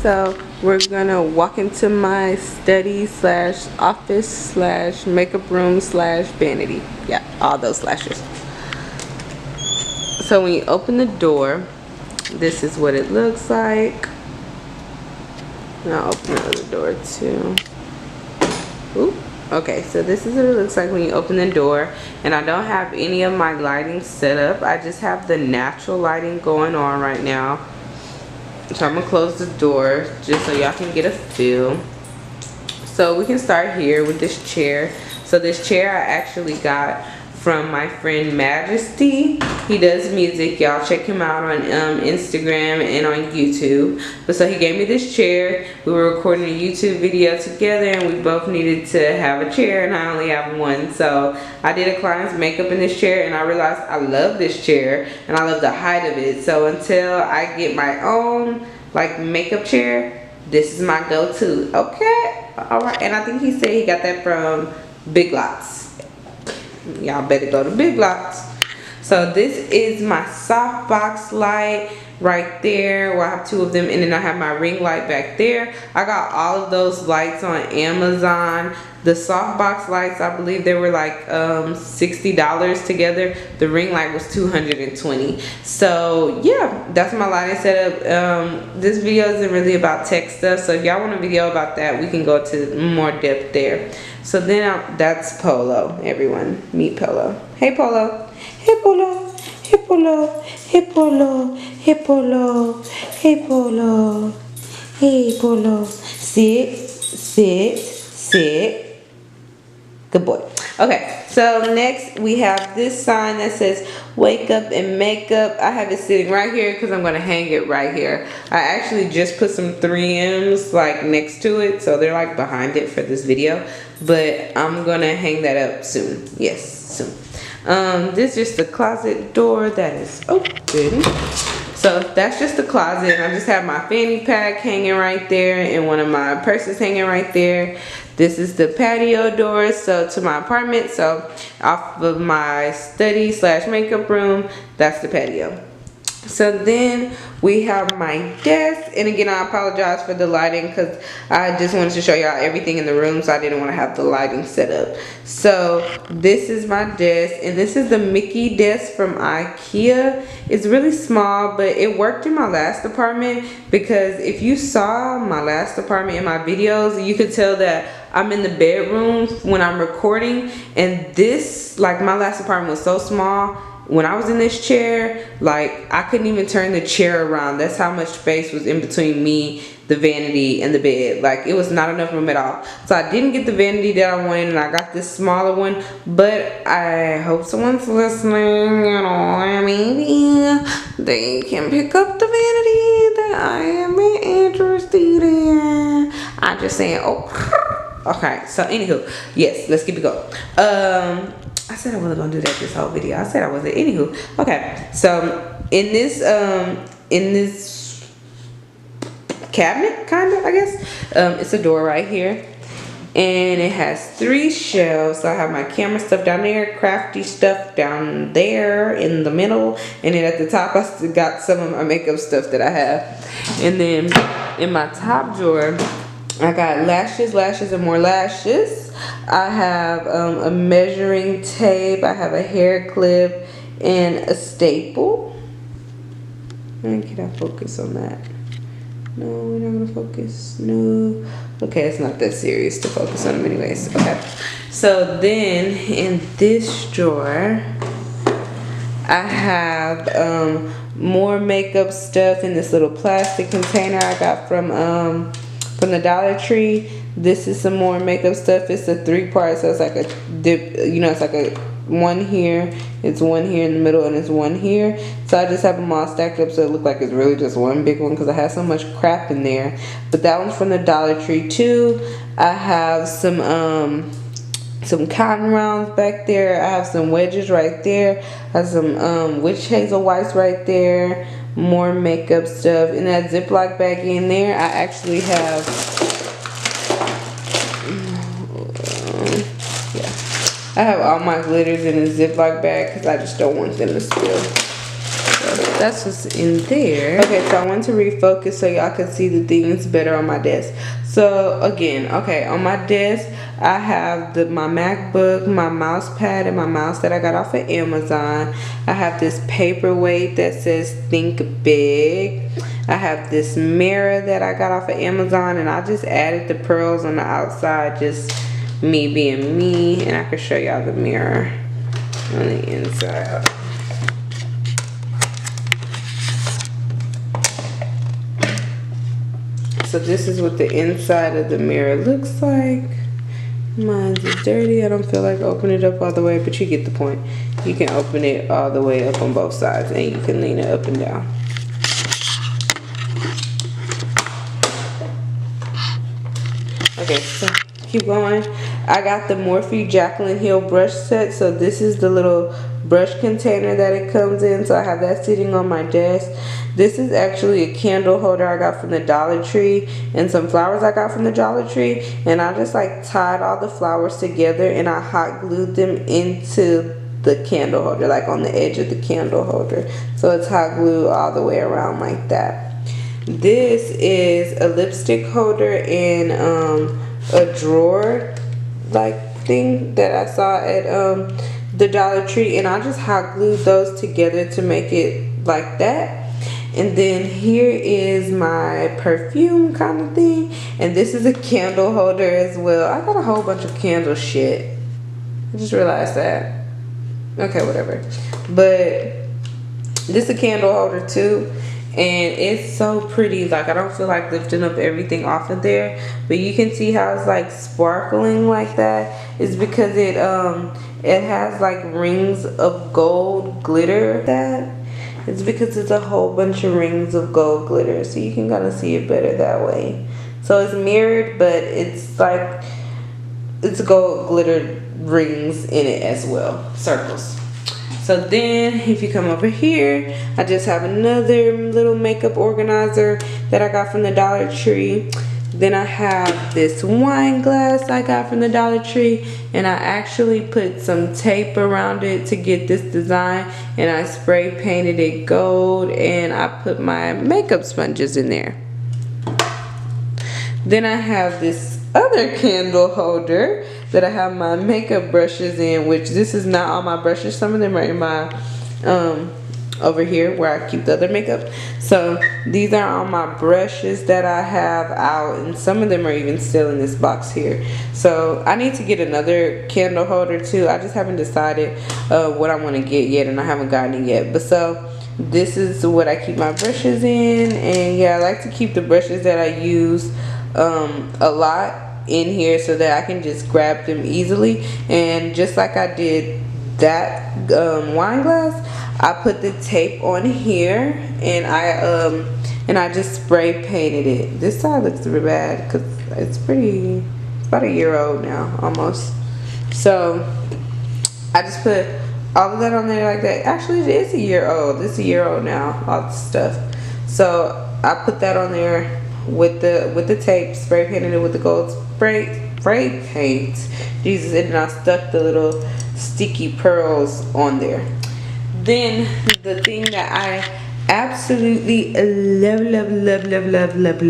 So we're gonna walk into my study slash office slash makeup room slash vanity. Yeah, all those slashes. So when you open the door, this is what it looks like. And I'll open the other door too. Ooh. Okay, so this is what it looks like when you open the door. And I don't have any of my lighting set up. I just have the natural lighting going on right now. So I'm gonna close the door just so y'all can get a feel. So we can start here with this chair. So this chair I actually got from my friend Majesty. He does music, y'all check him out on Instagram and on YouTube. But so he gave me this chair. We were recording a YouTube video together and we both needed to have a chair and I only have one. So I did a client's makeup in this chair and I realized I love this chair and I love the height of it. So until I get my own like makeup chair, this is my go-to. Okay, all right. And I think he said he got that from Big Lots. Y'all better go to Big Lots. So this is my softbox light right there, where I have two of them, and then I have my ring light back there. I got all of those lights on Amazon. The softbox lights, I believe they were like $60 together. The ring light was $220. So yeah, that's my lighting setup. This video isn't really about tech stuff, so if y'all want a video about that, we can go to more depth there. So then that's Polo, everyone. Meet Polo. Hey Polo. Hey Polo. Hey Polo. Hey Polo. Hey Polo. Hey Polo. Hey Polo. Sit. Sit. Sit. Good boy. Okay, so next we have this sign that says wake up and makeup. I have it sitting right here because I'm going to hang it right here. I actually just put some 3Ms like next to it, so they're like behind it for this video, but I'm going to hang that up soon. Yes, soon. This is just the closet door that is open. So that's just the closet. I just have my fanny pack hanging right there and one of my purses hanging right there. This is the patio door, so to my apartment. So off of my study slash makeup room, that's the patio. So then we have my desk, and again I apologize for the lighting because I just wanted to show y'all everything in the room, so I didn't want to have the lighting set up. So this is my desk, and this is the Mickey desk from IKEA. It's really small, but it worked in my last apartment, because if you saw my last apartment in my videos, you could tell that I'm in the bedroom when I'm recording, and this, like my last apartment was so small. When I was in this chair, like I couldn't even turn the chair around. That's how much space was in between me, the vanity, and the bed. Like it was not enough room at all. So I didn't get the vanity that I wanted, and I got this smaller one. But I hope someone's listening, you know, maybe they can pick up the vanity that I am interested in. I'm just saying, oh, okay. So anywho, yes, let's keep it going. I said I wasn't gonna do that this whole video. I said I wasn't. Anywho, okay. So in this cabinet, kind of, I guess, it's a door right here, and it has 3 shelves. So I have my camera stuff down there, crafty stuff down there in the middle, and then at the top I still got some of my makeup stuff that I have. And then in my top drawer, I got lashes, and more lashes. I have a measuring tape. I have a hair clip and a staple. And can I focus on that? No, we're not gonna focus. No. Okay, it's not that serious to focus on them anyways. Okay. So then in this drawer, I have more makeup stuff in this little plastic container I got from the Dollar Tree. This is some more makeup stuff. It's a 3-part, so it's like a dip, you know, it's like a one here, it's one here in the middle, and it's one here. So I just have them all stacked up so it looks like it's really just one big one, because I have so much crap in there. But that one's from the Dollar Tree too. I have some cotton rounds back there. I have some wedges right there. I have some witch hazel whites right there. More makeup stuff in that Ziploc bag in there. I actually have I have all my glitters in a Ziploc bag because I just don't want them to spill. So that's what's in there. Okay, so I want to refocus so y'all can see the things better on my desk. So again, okay, on my desk I have my MacBook, my mouse pad, and my mouse that I got off of Amazon. I have this paperweight that says think big. I have this mirror that I got off of Amazon, and I just added the pearls on the outside, just me being me. And I can show y'all the mirror on the inside. So this is what the inside of the mirror looks like. Mine's is dirty. I don't feel like opening it up all the way, but you get the point. You can open it all the way up on both sides, and you can lean it up and down. Okay, so keep going. I got the Morphe Jaclyn Hill brush set. So this is the little brush container that it comes in. So I have that sitting on my desk. This is actually a candle holder I got from the Dollar Tree, and some flowers I got from the Dollar Tree. And I just like tied all the flowers together, and I hot glued them into the candle holder, like on the edge of the candle holder. So it's hot glue all the way around like that. This is a lipstick holder and a drawer like thing that I saw at the Dollar Tree, and I just hot glued those together to make it like that. And then here is my perfume kind of thing, and this is a candle holder as well. I got a whole bunch of candle shit. I just realized that. Okay, whatever. But this is a candle holder too, and it's so pretty. Like, I don't feel like lifting up everything off of there, but you can see how it's like sparkling like that. It's because it has like rings of gold glitter. That it's because it's a whole bunch of rings of gold glitter, so you can kind of see it better that way. So it's mirrored, but it's like it's gold glitter rings in it as well, circles. So then if you come over here, I just have another little makeup organizer that I got from the Dollar Tree. Then I have this wine glass I got from the Dollar Tree, and I actually put some tape around it to get this design, and I spray painted it gold, and I put my makeup sponges in there. Then I have this other candle holder that I have my makeup brushes in, which this is not all my brushes. Some of them are in my over here where I keep the other makeup. So these are all my brushes that I have out, and some of them are even still in this box here. So I need to get another candle holder too. I just haven't decided what I want to get yet, and I haven't gotten it yet. But so this is what I keep my brushes in, and yeah, I like to keep the brushes that I use a lot in here so that I can just grab them easily. And just like I did that wine glass, I put the tape on here, and I just spray painted it. This side looks really bad because it's about a year old now almost. So I just put all of that on there like that. Actually, it is a year old. It's a year old now, all this stuff. So I put that on there with the tape, spray painted it with the gold spray paint. Jesus, and then I stuck the little sticky pearls on there. Then the thing that I absolutely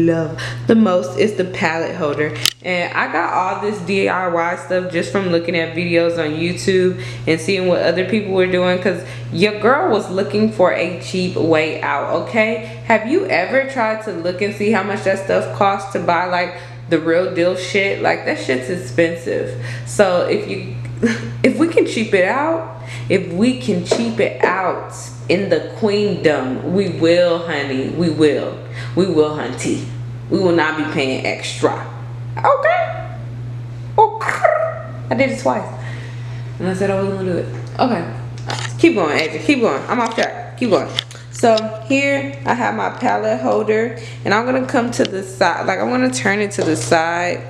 love the most is the palette holder. And I got all this DIY stuff just from looking at videos on YouTube and seeing what other people were doing, because your girl was looking for a cheap way out. Okay, have you ever tried to look and see how much that stuff costs to buy like the real deal shit? Like, that shit's expensive. So if we can cheap it out, in the Queendom, we will, honey. We will, hunty. We will not be paying extra. Okay. I did it twice, and I said I wasn't gonna do it. Okay. Keep going, Adrian. Keep going. I'm off track. Keep going. So here I have my palette holder, and I'm gonna come to the side. Like, I'm gonna turn it to the side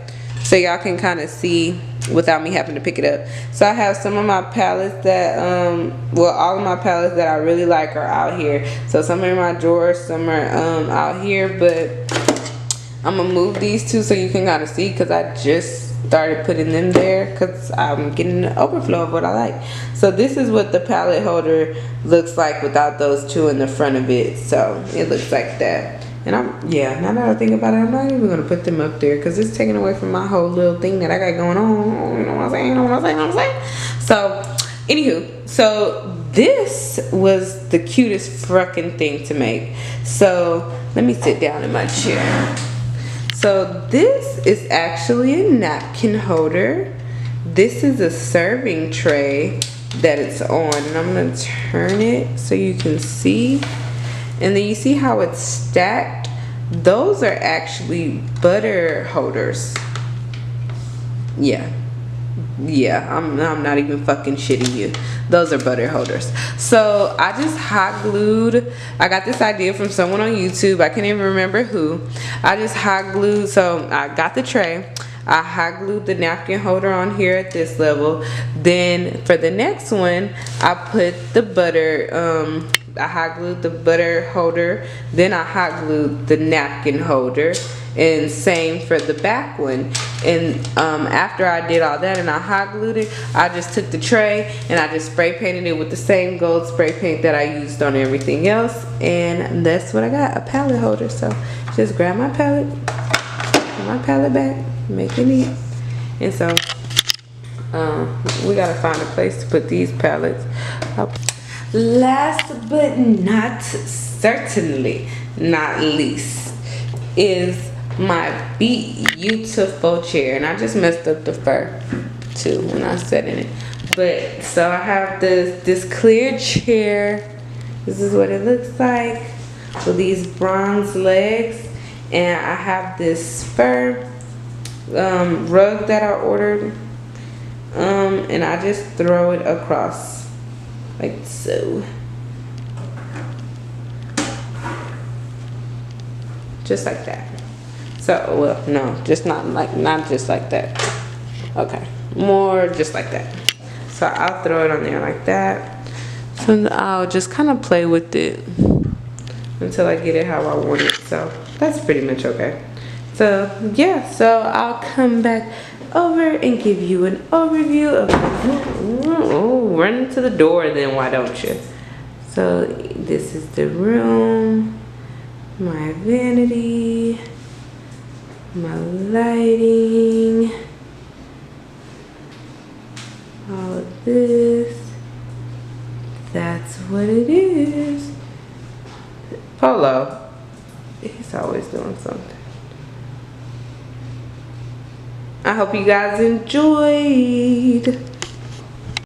so y'all can kind of see without me having to pick it up. So I have some of my palettes that all of my palettes that I really like are out here. So some are in my drawer, some are out here, but I'm gonna move these two so you can kind of see, because I just started putting them there because I'm getting an overflow of what I like. So this is what the palette holder looks like without those two in the front of it. So it looks like that. And yeah, now that I think about it, I'm not even gonna put them up there because it's taking away from my whole little thing that I got going on. You know what I'm saying? You know what I'm saying? So, anywho, so this was the cutest fucking thing to make. So let me sit down in my chair. So this is actually a napkin holder. This is a serving tray that it's on, and I'm gonna turn it so you can see. And then you see how it's stacked? Those are actually butter holders. Yeah, I'm not even fucking shitting you. Those are butter holders. So I just hot glued. I got this idea from someone on YouTube. I can't even remember who. I just hot glued. So I got the tray. I hot glued the napkin holder on here at this level. Then for the next one, I put the butter. I hot glued the butter holder. Then I hot glued the napkin holder. And same for the back one. And after I did all that and I hot glued it, I just took the tray and I just spray painted it with the same gold spray paint that I used on everything else. And that's what I got, a palette holder. So just grab my palette, put my palette back, make it neat. And so we gotta find a place to put these palettes up. Last but not certainly not least is my beautiful chair. And I just messed up the fur too when I sat in it. But so I have this clear chair. This is what it looks like with these bronze legs. And I have this fur rug that I ordered. And I just throw it across like so. Just like that. So, well, no, just not just like that. Okay, more just like that. So I'll throw it on there like that. So I'll just kind of play with it until I get it how I want it. So that's pretty much okay. So yeah, so I'll come back over and give you an overview of run into the door then, why don't you? So this is the room, my vanity, my lighting, all of this. That's what it is. Polo, he's always doing something. I hope you guys enjoyed.